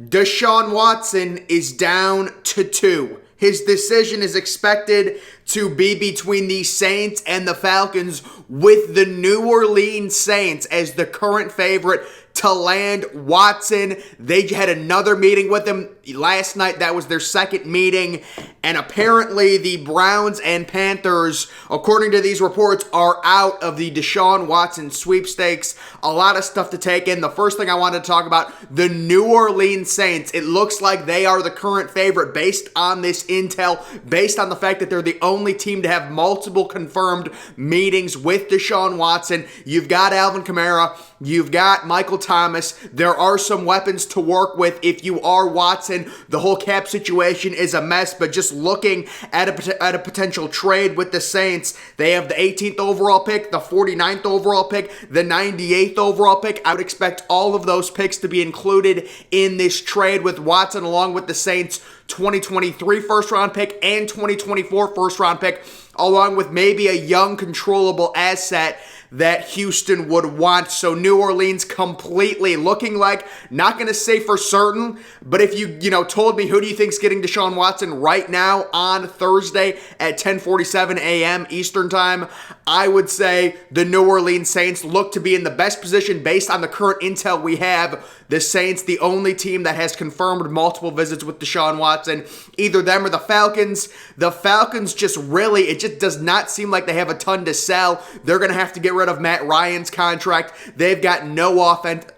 Deshaun Watson is down to 2. His decision is expected to be between the Saints and the Falcons, with the New Orleans Saints as the current favorite to land Watson. They had another meeting with him last night. That was their second meeting. And apparently the Browns and Panthers, according to these reports, are out of the Deshaun Watson sweepstakes. A lot of stuff to take in. The first thing I wanted to talk about, the New Orleans Saints. It looks like they are the current favorite based on this intel, based on the fact that they're the only team to have multiple confirmed meetings with Deshaun Watson. You've got Alvin Kamara. You've got Michael Thomas. There are some weapons to work with if you are Watson. The whole cap situation is a mess, but just looking at a potential trade with the Saints, they have the 18th overall pick, the 49th overall pick, the 98th overall pick. I would expect all of those picks to be included in this trade with Watson, along with the Saints' 2023 first-round pick and 2024 first-round pick, along with maybe a young, controllable asset that Houston would want. So New Orleans completely looking like, not going to say for certain, but if you told me who do you think's getting Deshaun Watson right now on Thursday at 10:47 a.m. Eastern time, I would say the New Orleans Saints look to be in the best position based on the current intel we have. The Saints, the only team that has confirmed multiple visits with Deshaun Watson. Either them or the Falcons. The Falcons just really, it just does not seem like they have a ton to sell. They're going to have to get rid of Matt Ryan's contract. They've got no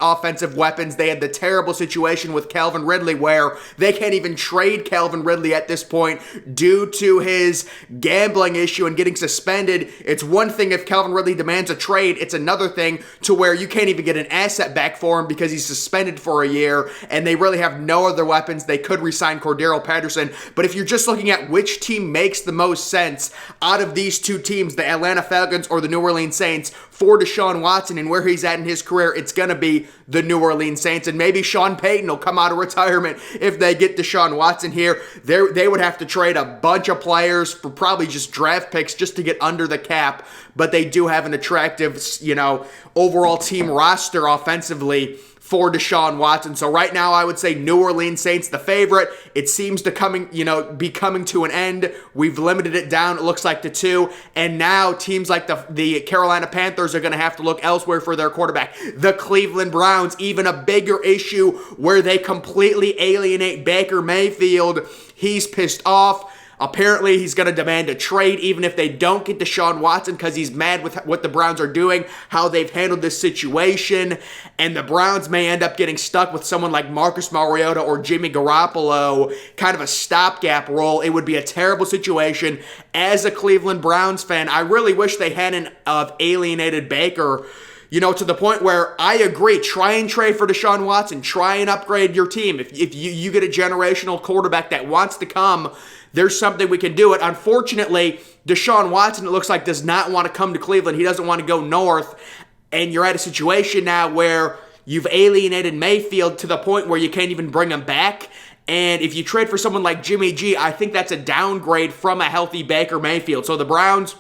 offensive weapons. They had the terrible situation with Calvin Ridley where they can't even trade Calvin Ridley at this point due to his gambling issue and getting suspended. It's one thing if Calvin Ridley demands a trade. It's another thing to where you can't even get an asset back for him because he's suspended for a year, and they really have no other weapons. They could re-sign Cordero Patterson, but if you're just looking at which team makes the most sense out of these two teams, the Atlanta Falcons or the New Orleans Saints, for Deshaun Watson and where he's at in his career, it's going to be the New Orleans Saints, and maybe Sean Payton will come out of retirement if they get Deshaun Watson here. They would have to trade a bunch of players for probably just draft picks just to get under the cap, but they do have an attractive, overall team roster offensively for Deshaun Watson. So right now, I would say New Orleans Saints the favorite. It seems to be coming to an end. We've limited it down, it looks like, to 2. And now teams like the Carolina Panthers are going to have to look elsewhere for their quarterback. The Cleveland Browns, even a bigger issue where they completely alienate Baker Mayfield. He's pissed off. Apparently, he's going to demand a trade even if they don't get Deshaun Watson because he's mad with what the Browns are doing, how they've handled this situation. And the Browns may end up getting stuck with someone like Marcus Mariota or Jimmy Garoppolo, kind of a stopgap role. It would be a terrible situation. As a Cleveland Browns fan, I really wish they hadn't alienated Baker, to the point where I agree, try and trade for Deshaun Watson, try and upgrade your team. If you get a generational quarterback that wants to come, there's something we can do it. Unfortunately, Deshaun Watson, it looks like, does not want to come to Cleveland. He doesn't want to go north, and you're at a situation now where you've alienated Mayfield to the point where you can't even bring him back. And if you trade for someone like Jimmy G, I think that's a downgrade from a healthy Baker Mayfield. So the Browns,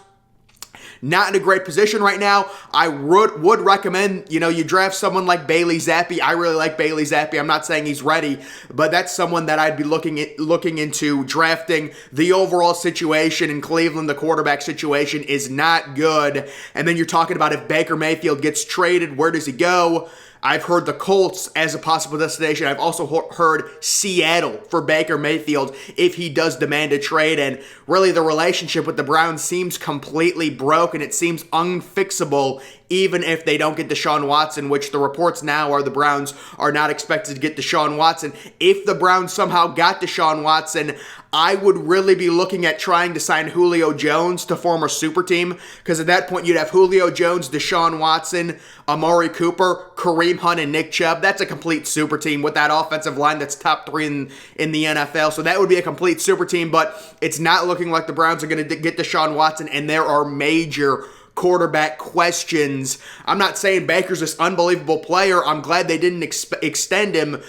not in a great position right now. I would recommend, you draft someone like Bailey Zappi. I really like Bailey Zappi. I'm not saying he's ready, but that's someone that I'd be looking into drafting. The overall situation in Cleveland, the quarterback situation, is not good. And then you're talking about if Baker Mayfield gets traded, where does he go? I've heard the Colts as a possible destination. I've also heard Seattle for Baker Mayfield if he does demand a trade. And really, the relationship with the Browns seems completely broken. It seems unfixable even if they don't get Deshaun Watson, which the reports now are the Browns are not expected to get Deshaun Watson. If the Browns somehow got Deshaun Watson, I would really be looking at trying to sign Julio Jones to form a super team, because at that point you'd have Julio Jones, Deshaun Watson, Amari Cooper, Kareem Hunt, and Nick Chubb. That's a complete super team with that offensive line that's top 3 in the NFL. So that would be a complete super team, but it's not looking like the Browns are going to get Deshaun Watson, and there are major quarterback questions. I'm not saying Baker's this unbelievable player. I'm glad they didn't extend him,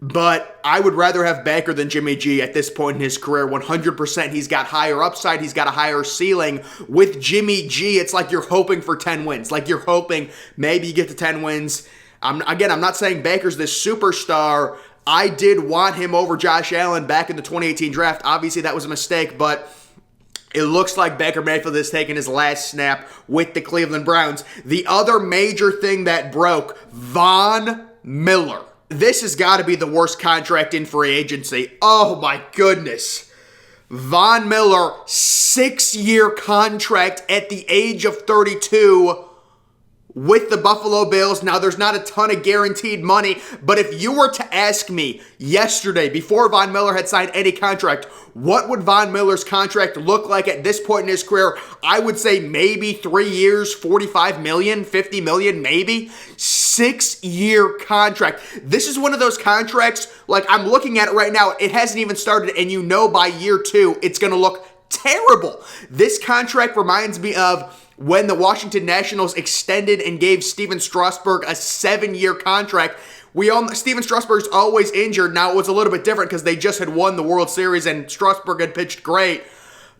but I would rather have Baker than Jimmy G at this point in his career. 100%. He's got higher upside. He's got a higher ceiling. With Jimmy G, it's like you're hoping for 10 wins. Like you're hoping maybe you get to 10 wins. I'm not saying Baker's this superstar. I did want him over Josh Allen back in the 2018 draft. Obviously, that was a mistake, but it looks like Baker Mayfield has taken his last snap with the Cleveland Browns. The other major thing that broke, Von Miller. This has got to be the worst contract in free agency. Oh my goodness. Von Miller, 6-year contract at the age of 32 with the Buffalo Bills. Now, there's not a ton of guaranteed money, but if you were to ask me yesterday, before Von Miller had signed any contract, what would Von Miller's contract look like at this point in his career? I would say maybe 3 years, $45 million, $50 million, maybe. 6-year contract. This is one of those contracts, like I'm looking at it right now, it hasn't even started, and you know by year 2, it's going to look terrible. This contract reminds me of when the Washington Nationals extended and gave Steven Strasburg a 7-year contract. Steven Strasburg's always injured. Now, it was a little bit different because they just had won the World Series and Strasburg had pitched great.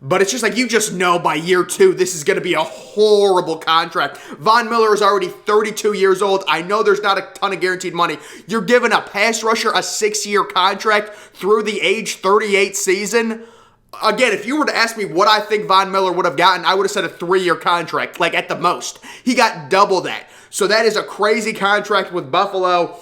But it's just like, you just know by year 2, this is going to be a horrible contract. Von Miller is already 32 years old. I know there's not a ton of guaranteed money. You're giving a pass rusher a 6-year contract through the age 38 season. Again, if you were to ask me what I think Von Miller would have gotten, I would have said a 3-year contract, like at the most. He got double that. So that is a crazy contract with Buffalo.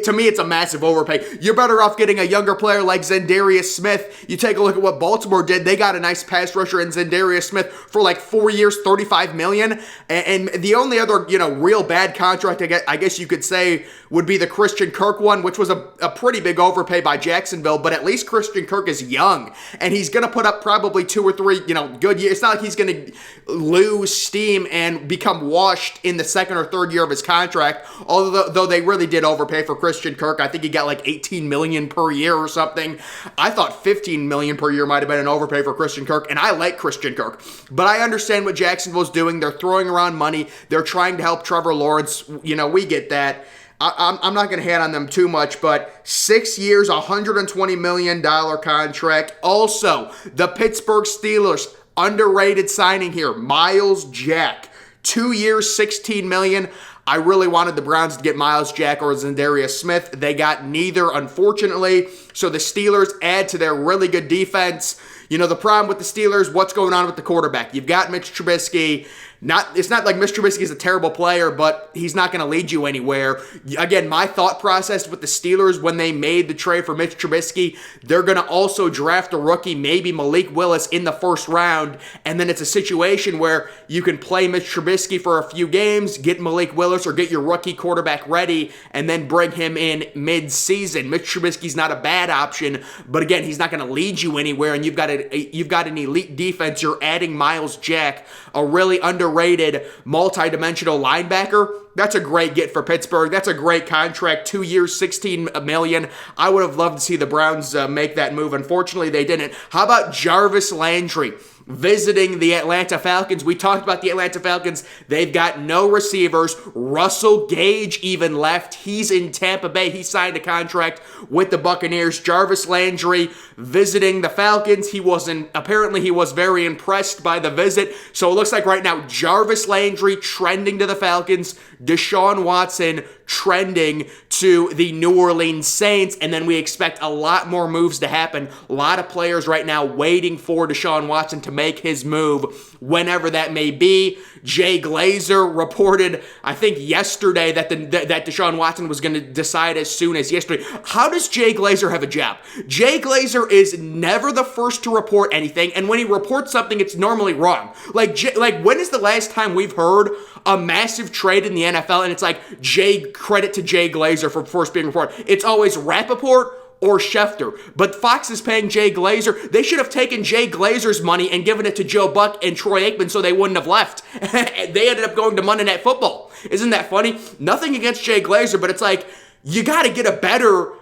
To me, it's a massive overpay. You're better off getting a younger player like Za'Darius Smith. You take a look at what Baltimore did. They got a nice pass rusher in Za'Darius Smith for like 4 years, $35 million. And the only other, real bad contract, I guess you could say, would be the Christian Kirk one, which was a pretty big overpay by Jacksonville. But at least Christian Kirk is young, and he's going to put up probably 2 or 3, good years. It's not like he's going to lose steam and become washed in the 2nd or 3rd year of his contract, although they really did overpay for Christian Kirk. I think he got like $18 million per year or something. I thought $15 million per year might have been an overpay for Christian Kirk, and I like Christian Kirk. But I understand what Jacksonville's doing. They're throwing around money. They're trying to help Trevor Lawrence. We get that. I'm not going to hate on them too much, but 6 years, $120 million contract. Also, the Pittsburgh Steelers, underrated signing here, Myles Jack. 2 years, $16 million. I really wanted the Browns to get Myles Jack or Za'Darius Smith. They got neither, unfortunately. So the Steelers add to their really good defense. The problem with the Steelers, what's going on with the quarterback? You've got Mitch Trubisky. It's not like Mitch Trubisky is a terrible player, but he's not going to lead you anywhere. Again, my thought process with the Steelers when they made the trade for Mitch Trubisky, they're going to also draft a rookie, maybe Malik Willis, in the 1st round, and then it's a situation where you can play Mitch Trubisky for a few games, get Malik Willis or get your rookie quarterback ready, and then bring him in mid-season. Mitch Trubisky's not a bad option, but again, he's not going to lead you anywhere, and you've got an elite defense. You're adding Myles Jack, a really underrated multi-dimensional linebacker. That's a great get for Pittsburgh. That's a great contract. 2 years, $16 million. I would have loved to see the Browns make that move. Unfortunately, they didn't. How about Jarvis Landry visiting the Atlanta Falcons? We talked about the Atlanta Falcons. They've got no receivers. Russell Gage even left. He's in Tampa Bay. He signed a contract with the Buccaneers. Jarvis Landry visiting the Falcons. Apparently he was very impressed by the visit. So it looks like right now Jarvis Landry trending to the Falcons. Deshaun Watson trending to the New Orleans Saints, and then we expect a lot more moves to happen. A lot of players right now waiting for Deshaun Watson to make his move, whenever that may be. Jay Glazer reported, I think yesterday, that Deshaun Watson was going to decide as soon as yesterday. How does Jay Glazer have a job? Jay Glazer is never the first to report anything, and when he reports something, it's normally wrong. Like when is the last time we've heard a massive trade in the NFL, and it's like credit to Jay Glazer for first being reported? It's always Rappaport or Schefter. But Fox is paying Jay Glazer. They should have taken Jay Glazer's money and given it to Joe Buck and Troy Aikman so they wouldn't have left. They ended up going to Monday Night Football. Isn't that funny? Nothing against Jay Glazer, but it's like, you got to get a better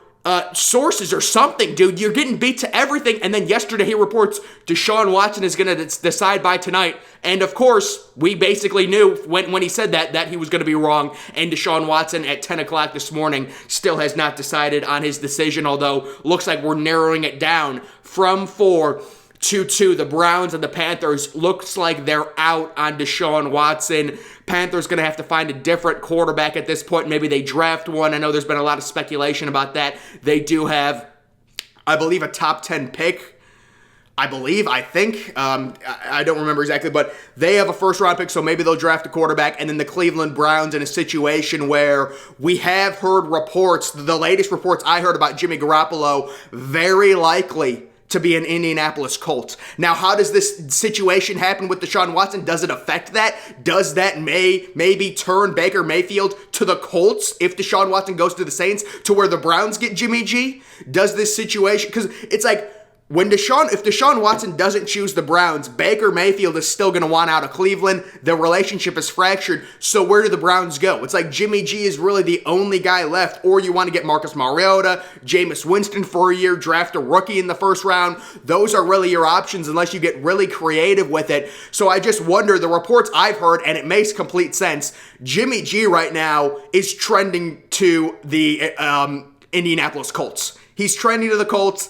sources or something, dude. You're getting beat to everything. And then yesterday he reports Deshaun Watson is going to decide by tonight. And of course, we basically knew when he said that he was going to be wrong. And Deshaun Watson at 10 o'clock this morning still has not decided on his decision, although looks like we're narrowing it down from 4 2-2. The Browns and the Panthers looks like they're out on Deshaun Watson. Panthers going to have to find a different quarterback at this point. Maybe they draft one. I know there's been a lot of speculation about that. They do have, I believe, a top 10 pick. I think. I don't remember exactly, but they have a first-round pick, so maybe they'll draft a quarterback. And then the Cleveland Browns in a situation where we have heard reports, the latest reports I heard about Jimmy Garoppolo, very likely to be an Indianapolis Colts. Now, how does this situation happen with Deshaun Watson? Does it affect that? Does that maybe turn Baker Mayfield to the Colts if Deshaun Watson goes to the Saints, to where the Browns get Jimmy G? Does this situation, because it's like, if Deshaun Watson doesn't choose the Browns, Baker Mayfield is still going to want out of Cleveland. The relationship is fractured. So where do the Browns go? It's like Jimmy G is really the only guy left. Or you want to get Marcus Mariota, Jameis Winston for a year, draft a rookie in the first round. Those are really your options unless you get really creative with it. So I just wonder, the reports I've heard, and it makes complete sense, Jimmy G right now is trending to the Indianapolis Colts. He's trending to the Colts.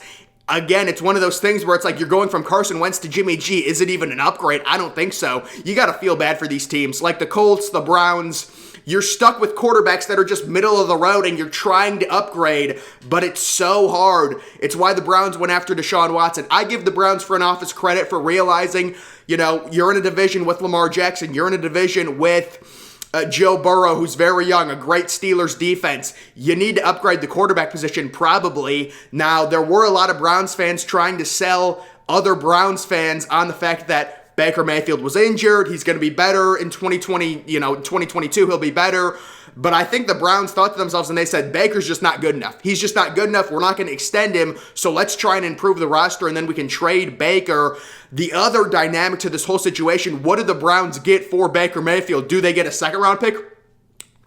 Again, it's one of those things where it's like you're going from Carson Wentz to Jimmy G. Is it even an upgrade? I don't think so. You got to feel bad for these teams. Like the Colts, the Browns, you're stuck with quarterbacks that are just middle of the road and you're trying to upgrade, but it's so hard. It's why the Browns went after Deshaun Watson. I give the Browns front office credit for realizing, you're in a division with Lamar Jackson. You're in a division with Joe Burrow, who's very young, a great Steelers defense. You need to upgrade the quarterback position, probably. Now, there were a lot of Browns fans trying to sell other Browns fans on the fact that Baker Mayfield was injured. He's going to be better in 2020, 2022, he'll be better. But I think the Browns thought to themselves, and they said, Baker's just not good enough. He's just not good enough. We're not going to extend him, so let's try and improve the roster, and then we can trade Baker. The other dynamic to this whole situation, what do the Browns get for Baker Mayfield? Do they get a second-round pick?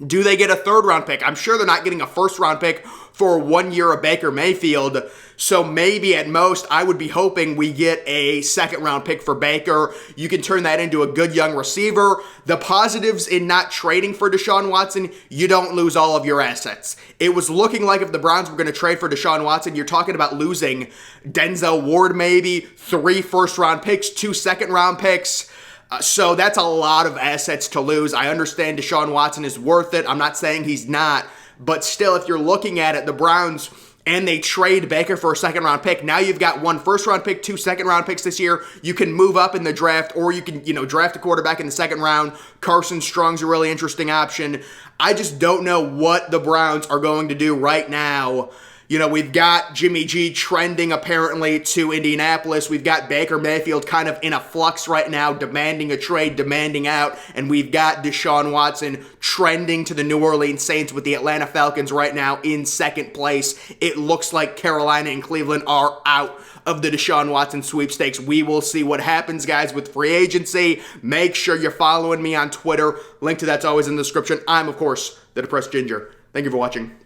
Do they get a third-round pick? I'm sure they're not getting a first-round pick for 1 year of Baker Mayfield. So maybe at most, I would be hoping we get a second-round pick for Baker. You can turn that into a good young receiver. The positives in not trading for Deshaun Watson, you don't lose all of your assets. It was looking like if the Browns were going to trade for Deshaun Watson, you're talking about losing Denzel Ward maybe, 3 first-round picks, 2 second-round picks. So that's a lot of assets to lose. I understand Deshaun Watson is worth it. I'm not saying he's not. But still, if you're looking at it, the Browns, and they trade Baker for a second-round pick, now you've got 1 first-round pick, 2 second-round picks this year. You can move up in the draft, or you can, draft a quarterback in the second round. Carson Strong's a really interesting option. I just don't know what the Browns are going to do right now. We've got Jimmy G trending apparently to Indianapolis. We've got Baker Mayfield kind of in a flux right now, demanding a trade, demanding out. And we've got Deshaun Watson trending to the New Orleans Saints with the Atlanta Falcons right now in second place. It looks like Carolina and Cleveland are out of the Deshaun Watson sweepstakes. We will see what happens, guys, with free agency. Make sure you're following me on Twitter. Link to that's always in the description. I'm, of course, the Depressed Ginger. Thank you for watching.